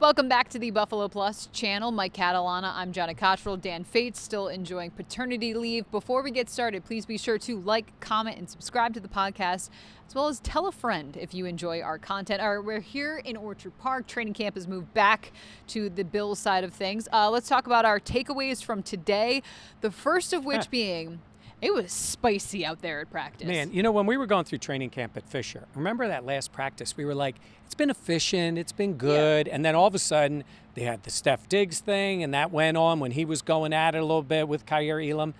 Welcome back to the Buffalo Plus channel. Mike Catalana, I'm Johnny Cottrell. Dan Fates still enjoying paternity leave. Before we get started, please be sure to like, comment, and subscribe to the podcast, as well as tell a friend if you enjoy our content. We're here in Orchard Park. Training camp has moved back to the Bills side of things. Let's talk about our takeaways from today. The first of which being, it was spicy out there at practice. Man, you know, when we were going through training camp at Fisher, remember that last practice? We were like, it's been efficient, it's been good. Yeah. And then all of a sudden, they had the Steph Diggs thing, and that went on when he was going at it a little bit with Kaiir Elam.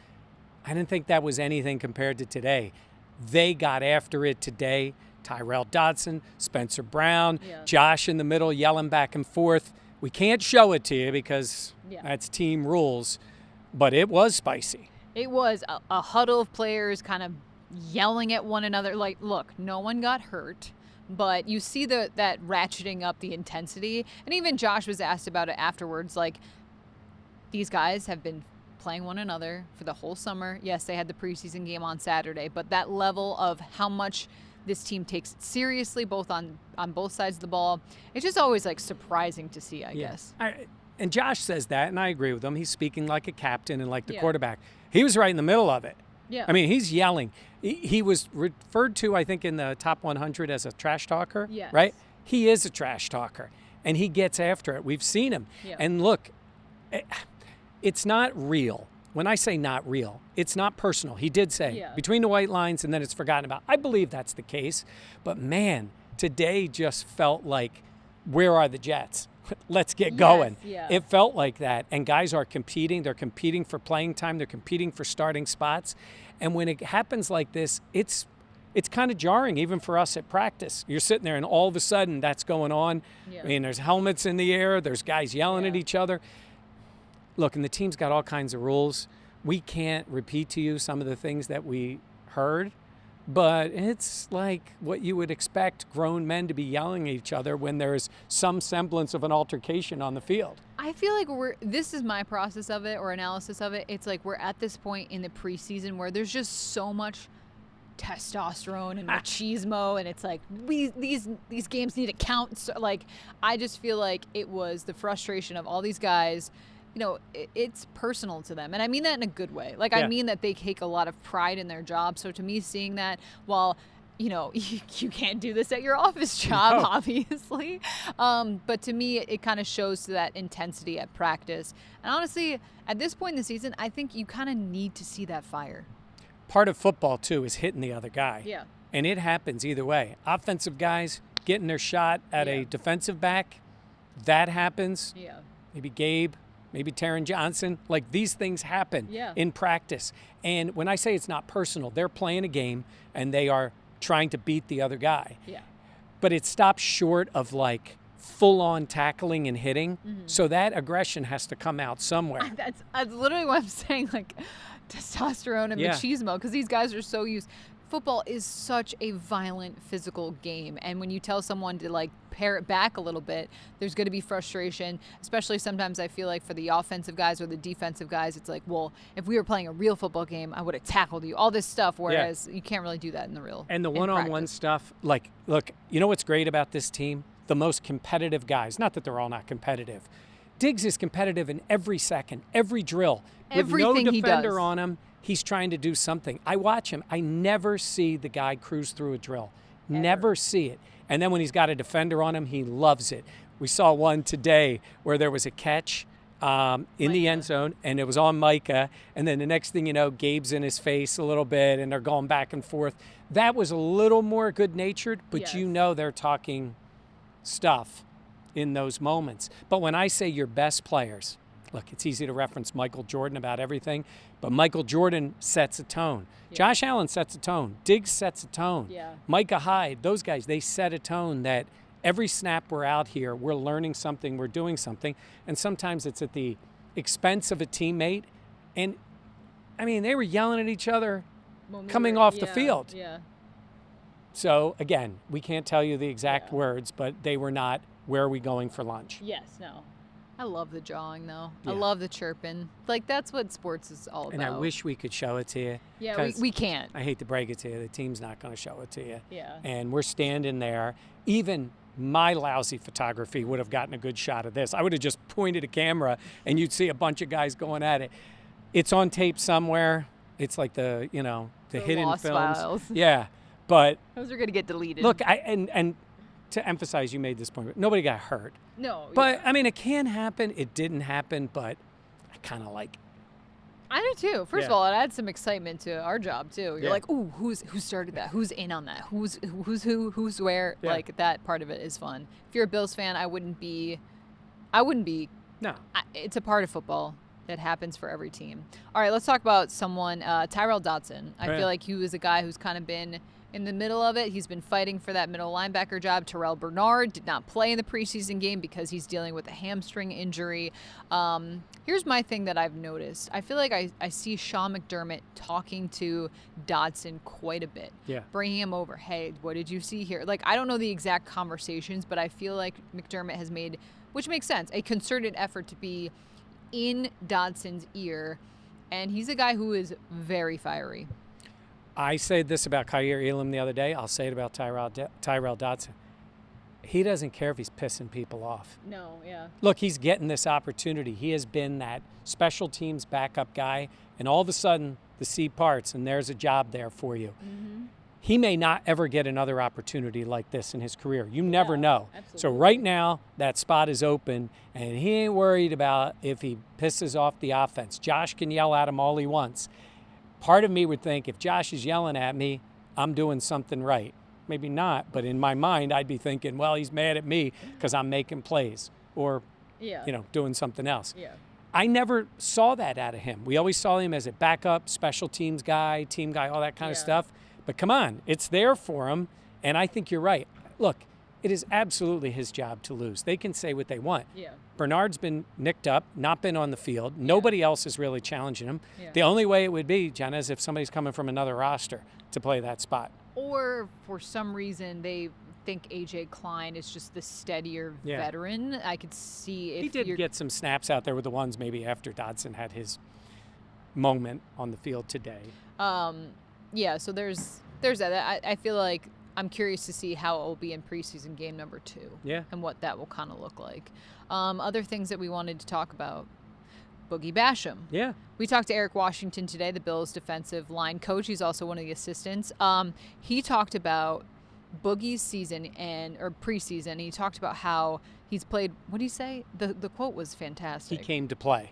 I didn't think that was anything compared to today. They got after it today. Tyrell Dodson, Spencer Brown, Josh in the middle yelling back and forth. We can't show it to you because that's team rules, but it was spicy. It was a huddle of players kind of yelling at one another. Like, look, no one got hurt, but you see that ratcheting up the intensity. And even Josh was asked about it afterwards. Like, these guys have been playing one another for the whole summer. Yes, they had the preseason game on Saturday, but that level of how much this team takes it seriously, both on both sides of the ball, it's just always like surprising to see, I guess. And Josh says that, and I agree with him. He's speaking like a captain and like the quarterback. He was right in the middle of it. Yeah. I mean, he's yelling. He was referred to, I think, in the top 100 as a trash talker, right? He is a trash talker, and he gets after it. We've seen him. Yeah. And look, it's not real. When I say not real, it's not personal. He did say between the white lines and then it's forgotten about. I believe that's the case. But, man, today just felt like, where are the Jets? Let's get going. Yeah. It felt like that. And guys are competing. They're competing for playing time. They're competing for starting spots. And when it happens like this, it's kind of jarring, even for us at practice. You're sitting there and all of a sudden that's going on. I mean, there's helmets in the air. There's guys yelling at each other. Look, and the team's got all kinds of rules. We can't repeat to you some of the things that we heard. But it's like what you would expect grown men to be yelling at each other when there's some semblance of an altercation on the field. I feel like this is my process of it or analysis of it. It's like we're at this point in the preseason where there's just so much testosterone and machismo, and it's like these games need to count. So, like, I just feel like it was the frustration of all these guys. You know, it's personal to them. And I mean that in a good way. Like, I mean that they take a lot of pride in their job. So to me, seeing that, while, you know, you can't do this at your office job, obviously. But to me, it kind of shows to that intensity at practice. And honestly, at this point in the season, I think you kind of need to see that fire. Part of football, too, is hitting the other guy. Yeah. And it happens either way. Offensive guys getting their shot at a defensive back, that happens. Yeah. Maybe Gabe. Maybe Taron Johnson. Like, these things happen in practice. And when I say it's not personal, they're playing a game and they are trying to beat the other guy. Yeah. But it stops short of, like, full-on tackling and hitting. Mm-hmm. So that aggression has to come out somewhere. That's literally what I'm saying, like, testosterone and machismo, because these guys are so used. Football is such a violent physical game, and when you tell someone to like pare it back a little bit, there's going to be frustration, especially sometimes I feel like for the offensive guys or the defensive guys. It's like, well, if we were playing a real football game, I would have tackled you, all this stuff, whereas you can't really do that in the real. And the one-on-one stuff, like, look, you know what's great about this team? The most competitive guys, not that they're all not competitive. Diggs is competitive in every second, every drill. Everything with no he defender does on him, he's trying to do something. I watch him. I never see the guy cruise through a drill. Never see it. And then when he's got a defender on him, he loves it. We saw one today where there was a catch in the end zone, and it was on Micah. And then the next thing you know, Gabe's in his face a little bit, and they're going back and forth. That was a little more good-natured, but you know they're talking stuff in those moments. But when I say your best players, look, it's easy to reference Michael Jordan about everything, but Michael Jordan sets a tone. Josh Allen sets a tone. Diggs sets a tone. Micah Hyde, those guys, they set a tone that every snap we're out here, we're learning something, we're doing something, and sometimes it's at the expense of a teammate. And, I mean, they were yelling at each other coming off the field. So, again, we can't tell you the exact words, but they were not, where are we going for lunch? Yes, no. I love the jawing, though. I love the chirping. Like, that's what sports is all about. And I wish we could show it to you. Yeah, we can't. I hate to break it to you. The team's not going to show it to you. Yeah. And we're standing there. Even my lousy photography would have gotten a good shot of this. I would have just pointed a camera and you'd see a bunch of guys going at it. It's on tape somewhere. It's like the hidden lost films. files. Yeah, but Those are going to get deleted. look, and to emphasize, you made this point, nobody got hurt. No. But yeah. I mean, it can happen. It didn't happen, but I kind of like it. I do too. First of Yeah. all, it adds some excitement to our job too. You're Yeah. like, ooh, who started that? Who's in on that? Who's who? Who's where? Yeah. Like that part of it is fun. If you're a Bills fan, I wouldn't be. No. It's a part of football. It happens for every team. All right, let's talk about someone. Tyrell Dodson. I Oh, yeah. feel like he was a guy who's kind of been in the middle of it. He's been fighting for that middle linebacker job. Terrell Bernard did not play in the preseason game because he's dealing with a hamstring injury. Here's my thing that I've noticed. I feel like I see Sean McDermott talking to Dodson quite a bit. Yeah. Bringing him over. Hey, what did you see here? Like, I don't know the exact conversations, but I feel like McDermott has made, which makes sense, a concerted effort to be in Dodson's ear. And he's a guy who is very fiery. I said this about Kaiir Elam the other day. I'll say it about Tyrell Dodson. He doesn't care if he's pissing people off. No, yeah. Look, he's getting this opportunity. He has been that special teams backup guy, and all of a sudden the sea parts, and there's a job there for you. Mm-hmm. He may not ever get another opportunity like this in his career. You never Yeah, know. absolutely. So right now, that spot is open, and he ain't worried about if he pisses off the offense. Josh can yell at him all he wants. Part of me would think if Josh is yelling at me, I'm doing something right. Maybe not, but in my mind, I'd be thinking, well, he's mad at me because I'm making plays or, Yeah. doing something else. Yeah. I never saw that out of him. We always saw him as a backup, special teams guy, team guy, all that kind of Yeah. stuff. But come on, it's there for him, and I think you're right. Look, it is absolutely his job to lose. They can say what they want. Yeah. Bernard's been nicked up, not been on the field. Nobody else is really challenging him. Yeah. The only way it would be, Jenna, is if somebody's coming from another roster to play that spot. Or for some reason they think AJ Klein is just the steadier Yeah. veteran. I could see if He did you're get some snaps out there with the ones maybe after Dodson had his moment on the field today. yeah, so there's that. I feel like I'm curious to see how it will be in preseason game number 2. Yeah. And what that will kind of look like. Other things that we wanted to talk about. Boogie Basham. Yeah. We talked to Eric Washington today, the Bills' defensive line coach. He's also one of the assistants. He talked about Boogie's season or preseason. He talked about how he's played. What did he say? The quote was He fantastic. came to play.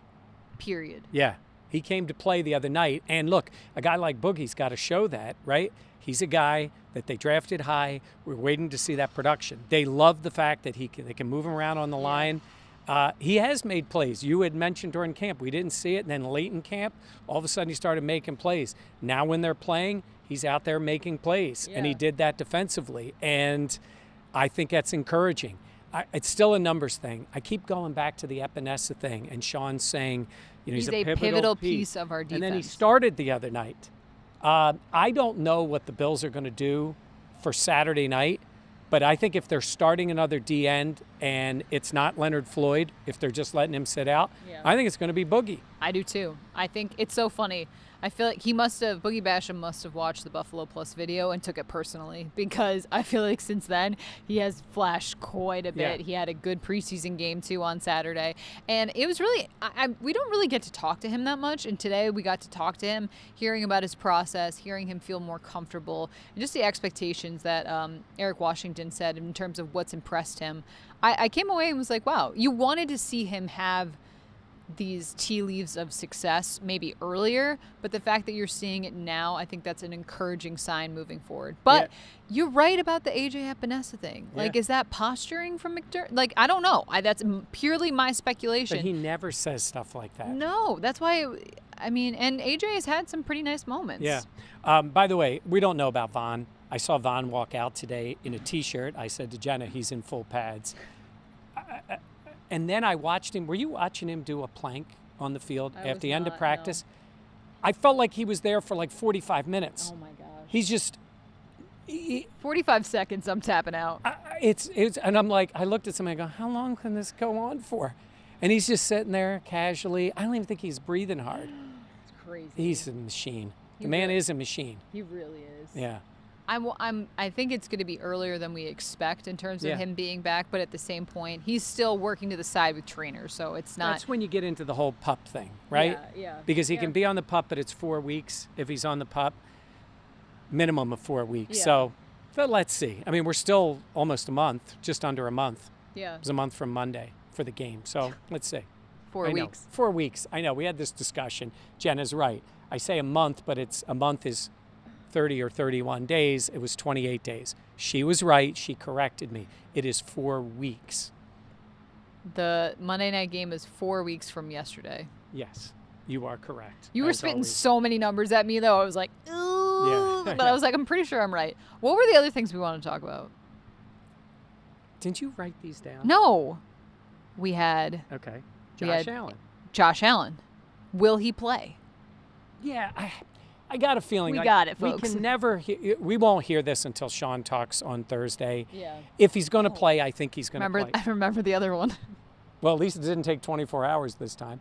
Period. Yeah. He came to play the other night. And look, a guy like Boogie's got to show that, right? He's a guy that they drafted high. We're waiting to see that production. They love the fact that they can move him around on the line. He has made plays. You had mentioned during camp. We didn't see it. And then late in camp, all of a sudden he started making plays. Now when they're playing, he's out there making plays. And he Yeah. did that defensively. And I think that's encouraging. It's still a numbers thing. I keep going back to the Epinesa thing. And Sean's saying, he's a pivotal piece of our defense. And then he started the other night. I don't know what the Bills are going to do for Saturday night. But I think if they're starting another D end and it's not Leonard Floyd, if they're just letting him sit out, Yeah. I think it's going to be Boogie. I do too. I think it's so funny. I feel like Boogie Basham must have watched the Buffalo Plus video and took it personally because I feel like since then he has flashed quite a bit. Yeah. He had a good preseason game too on Saturday. And it was really, we don't really get to talk to him that much. And today we got to talk to him, hearing about his process, hearing him feel more comfortable, and just the expectations that Eric Washington said in terms of what's impressed him. I came away and was like, wow, you wanted to see him have these tea leaves of success maybe earlier, but the fact that you're seeing it now, I think that's an encouraging sign moving forward. But you're right about the AJ Epinesa thing. Like, Yeah. is that posturing from McDermott? Like, I don't know. That's purely my speculation. But he never says stuff like that. No, that's why. And AJ has had some pretty nice moments. Yeah. By the way, we don't know about Vaughn. I saw Vaughn walk out today in a T-shirt. I said to Jenna, he's in full pads. And then I watched him. Were you watching him do a plank on the field I at was the end of not, practice? I felt like he was there for like 45 minutes. Oh my gosh. He's just, 45 seconds. I'm tapping out. and I'm like, I looked at somebody and go, how long can this go on for? And he's just sitting there casually. I don't even think he's breathing hard. It's crazy. He's a machine. He The man really- is a machine. He really is. Yeah. I think it's going to be earlier than we expect in terms of Yeah. him being back, but at the same point, he's still working to the side with trainers, so it's not. That's when you get into the whole pup thing, right? Yeah. Because he Yeah. can be on the pup, but it's 4 weeks if he's on the pup, minimum of 4 weeks. Yeah. So let's see. I mean, we're still almost a month, just under a month. Yeah. It was a month from Monday for the game. So let's see. 4 I know. weeks. 4 weeks. I know. We had this discussion. Jenna's right. I say a month, but a month is 30 or 31 days. It was 28 days. She was right. She corrected me. It is 4 weeks. The Monday night game is 4 weeks from yesterday. Yes, you are correct. You were as spitting always. so many numbers at me, though. I was like, ooh. Yeah. But I was like, I'm pretty sure I'm right. What were the other things we want to talk about? Didn't you write these down? No. We had Okay. We Josh had- Allen. Josh Allen. Will he play? Yeah, I got a feeling. We like, got it, We folks. can never. We won't hear this until Sean talks on Thursday. Yeah. If he's going to play, I think he's going to play. I remember the other one. Well, at least it didn't take 24 hours this time.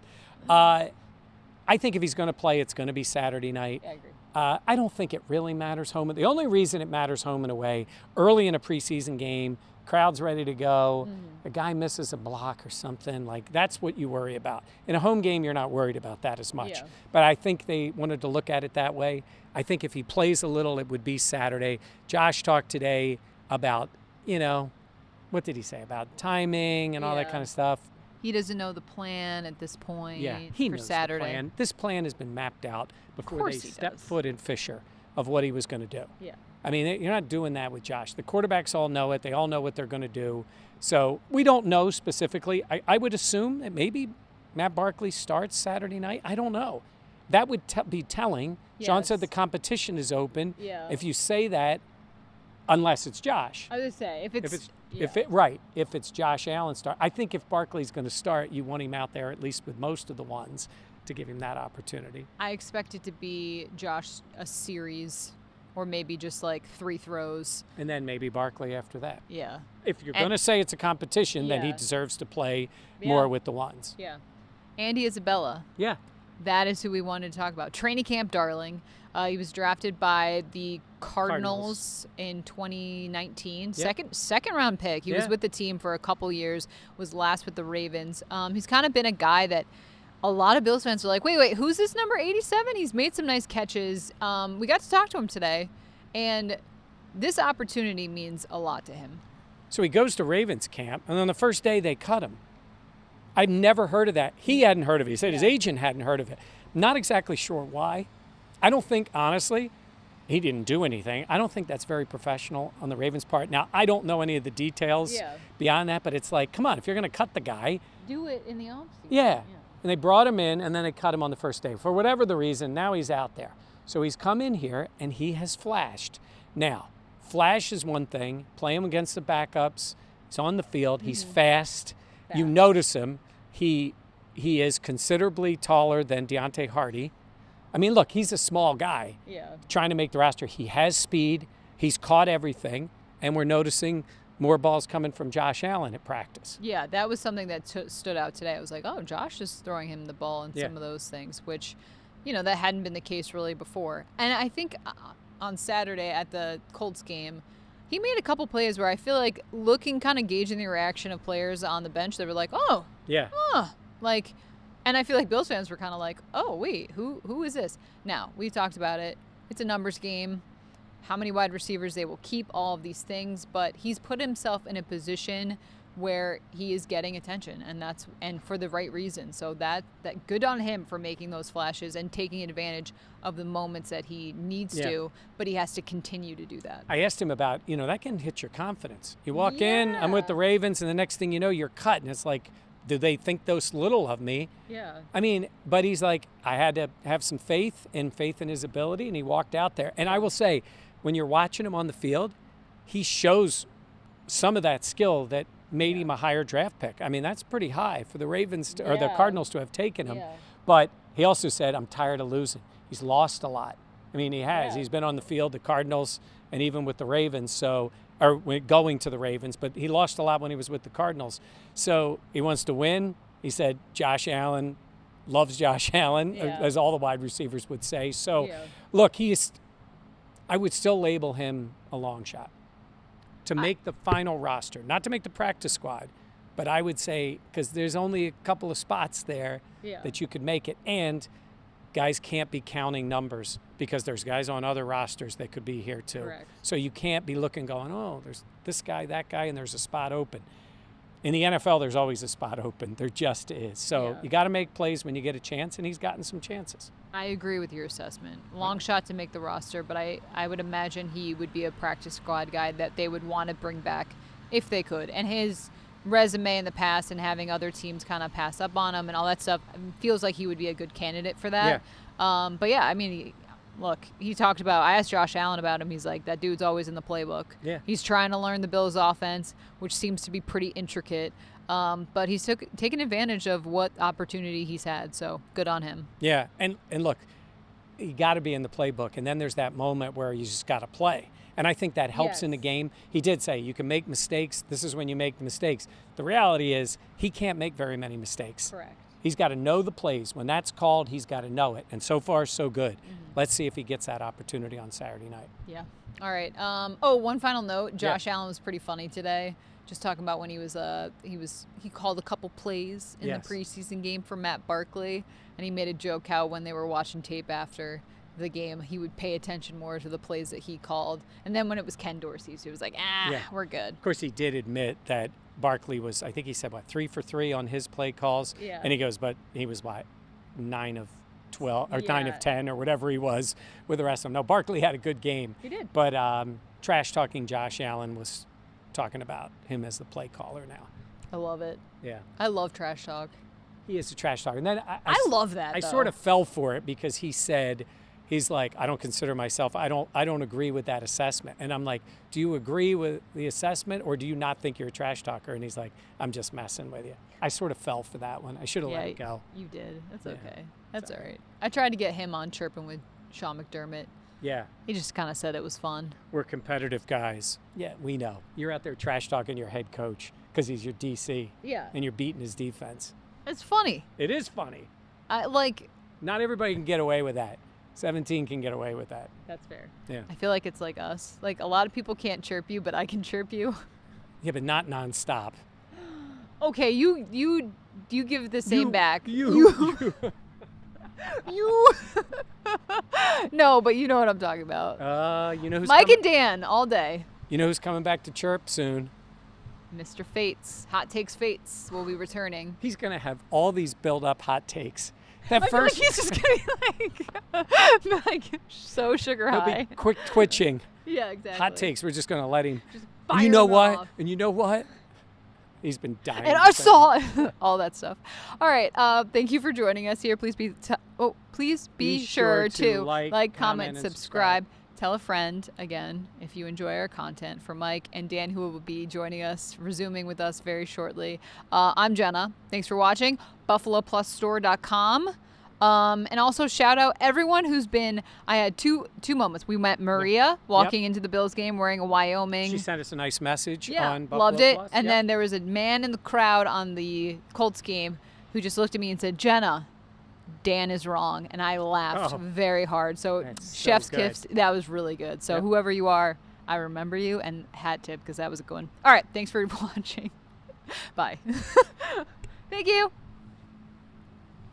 I think if he's going to play, it's going to be Saturday night. I agree. I don't think it really matters home. The only reason it matters home and away, early in a preseason game, crowd's ready to go, a guy misses a block or something, like that's what you worry about. In a home game, you're not worried about that as much. Yeah. But I think they wanted to look at it that way. I think if he plays a little, it would be Saturday. Josh talked today about, what did he say about timing and all that Yeah. kind of stuff. He doesn't know the plan at this point He for knows Saturday. the plan. This plan has been mapped out before course they he stepped does. foot in Fisher of what he was going to do. Yeah. I mean, you're not doing that with Josh. The quarterbacks all know it. They all know what they're going to do. So we don't know specifically. I would assume that maybe Matt Barkley starts Saturday night. I don't know. That would be telling. Sean said Yes. the competition is open. Yeah. If you say that, unless it's Josh. I was going to say, If it's Josh Allen start, I think if Barkley's going to start, you want him out there at least with most of the ones to give him that opportunity. I expect it to be Josh a series or maybe just like 3 throws. And then maybe Barkley after that. Yeah. If you're going to say it's a competition, then he Yeah. deserves to play Yeah. more with the ones. Yeah. Andy Isabella. Yeah. That is who we wanted to talk about. Training camp darling. He was drafted by the Cardinals in 2019. Yep. Second round pick. He was Yeah. with the team for a couple years, was last with the Ravens. He's kind of been a guy that a lot of Bills fans are like, wait, who's this number 87? He's made some nice catches. We got to talk to him today, and this opportunity means a lot to him. So he goes to Ravens camp, and on the first day they cut him. I've never heard of that. He hadn't heard of it. He said his agent hadn't heard of it. Not exactly sure why. I don't think, honestly, he didn't do anything. I don't think that's very professional on the Ravens' part. Now, I don't know any of the details beyond that, but it's like, come on, if you're going to cut the guy. Do it in the offseason. Yeah. And they brought him in, and then they cut him on the first day. For whatever the reason, now he's out there. So he's come in here, and he has flashed. Now, flash is one thing. Play him against the backups. He's on the field. He's fast. You notice him. He is considerably taller than Deontay Hardy. I mean, look, he's a small guy trying to make the roster. He has speed. He's caught everything. And we're noticing more balls coming from Josh Allen at practice. Yeah, that was something that stood out today. I was like, oh, Josh is throwing him the ball and some of those things, which, that hadn't been the case really before. And I think on Saturday at the Colts game, he made a couple plays where I feel like looking, kind of gauging the reaction of players on the bench, they were like, and I feel like Bills fans were kind of like, oh, wait, who is this? Now, we talked about it. It's a numbers game. How many wide receivers they will keep, all of these things, but he's put himself in a position where he is getting attention, and for the right reason. So that good on him for making those flashes and taking advantage of the moments that he needs to, but he has to continue to do that. I asked him about, that can hit your confidence. You walk in, I'm with the Ravens, and the next thing you know, you're cut, and it's like, do they think those little of me? Yeah. I mean, but he's like, I had to have some faith in his ability, and he walked out there. And I will say, when you're watching him on the field, he shows some of that skill that made him a higher draft pick. I mean, that's pretty high for the Ravens or the Cardinals to have taken him. Yeah. But he also said, I'm tired of losing. He's lost a lot. I mean, he has. Yeah. He's been on the field, the Cardinals, and even with the Ravens, or going to the Ravens, but he lost a lot when he was with the Cardinals. So he wants to win. He said Josh Allen loves Josh Allen, as all the wide receivers would say. So, look, I would still label him a long shot to make the final roster, not to make the practice squad, but I would say because there's only a couple of spots there that you could make it, and guys can't be counting numbers because there's guys on other rosters that could be here too. Correct. So you can't be looking going, oh, there's this guy, that guy, and there's a spot open. In the NFL, there's always a spot open. There just is. So you got to make plays when you get a chance, and he's gotten some chances. I agree with your assessment. Long shot to make the roster, but I would imagine he would be a practice squad guy that they would want to bring back if they could. And his resume in the past and having other teams kind of pass up on him and all that stuff feels like he would be a good candidate for that. But yeah, I mean, look, he talked about, I asked Josh Allen about him. He's like, that dude's always in the playbook. Yeah. He's trying to learn the Bills offense, which seems to be pretty intricate. But he's taken advantage of what opportunity he's had. So good on him. Yeah. And look, you got to be in the playbook. And then there's that moment where you just got to play. And I think that helps in the game. He did say you can make mistakes. This is when you make the mistakes. The reality is he can't make very many mistakes. Correct. He's got to know the plays. When that's called, he's got to know it. And so far, so good. Let's see if he gets that opportunity on Saturday night. Yeah. All right. One final note. Josh Allen was pretty funny today. Just talking about when he called a couple plays in the preseason game for Matt Barkley, and he made a joke how when they were watching tape after the game, he would pay attention more to the plays that he called. And then when it was Ken Dorsey's, he was like, we're good. Of course, he did admit that Barkley was, I think he said, 3 for 3 on his play calls. Yeah. And he goes, but he was, 9 of 12 or 9 of 10 or whatever he was with the rest of them. No, Barkley had a good game. He did. But trash talking Josh Allen was talking about him as the play caller now. I love it. Yeah. I love trash talk. He is a trash talker. And then I love that. I sort of fell for it because he said, he's like, I don't consider myself, I don't agree with that assessment. And I'm like, do you agree with the assessment or do you not think you're a trash talker? And he's like, I'm just messing with you. I sort of fell for that one. I should have let it go. You did. That's okay. That's all right. I tried to get him on chirping with Sean McDermott. Yeah. He just kind of said it was fun. We're competitive guys. Yeah, we know. You're out there trash talking your head coach because he's your DC. Yeah. And you're beating his defense. It's funny. It is funny. Not everybody can get away with that. 17 can get away with that. That's fair. Yeah. I feel like it's like us. Like a lot of people can't chirp you, but I can chirp you. Yeah, but not nonstop. Okay, you give the same back. You. No, but you know what I'm talking about. You know who's Mike and Dan all day. You know who's coming back to chirp soon? Mr. Fates. Hot Takes Fates will be returning. He's going to have all these build-up hot takes. I feel like he's just going to be like so sugar high. He'll be quick twitching. Yeah, exactly. Hot takes. We're just going to let him. Just You know what? off. And you know what? He's been dying. And I saw all that stuff. All right. Thank you for joining us here. Please be sure to like, comment, and subscribe. Tell a friend, again, if you enjoy our content, for Mike and Dan, who will be joining us, resuming with us very shortly. I'm Jenna. Thanks for watching. BuffaloPlusStore.com. And also shout out everyone who's been, I had two moments. We met Maria walking into the Bills game wearing a Wyoming. She sent us a nice message Yeah, on Buffalo loved it. Plus. And then there was a man in the crowd on the Colts game who just looked at me and said, Jenna, Dan is wrong. And I laughed very hard. So That's chef's so kiss, that was really good. So whoever you are, I remember you, and hat tip because that was a good one. All right, thanks for watching. Bye. Thank you.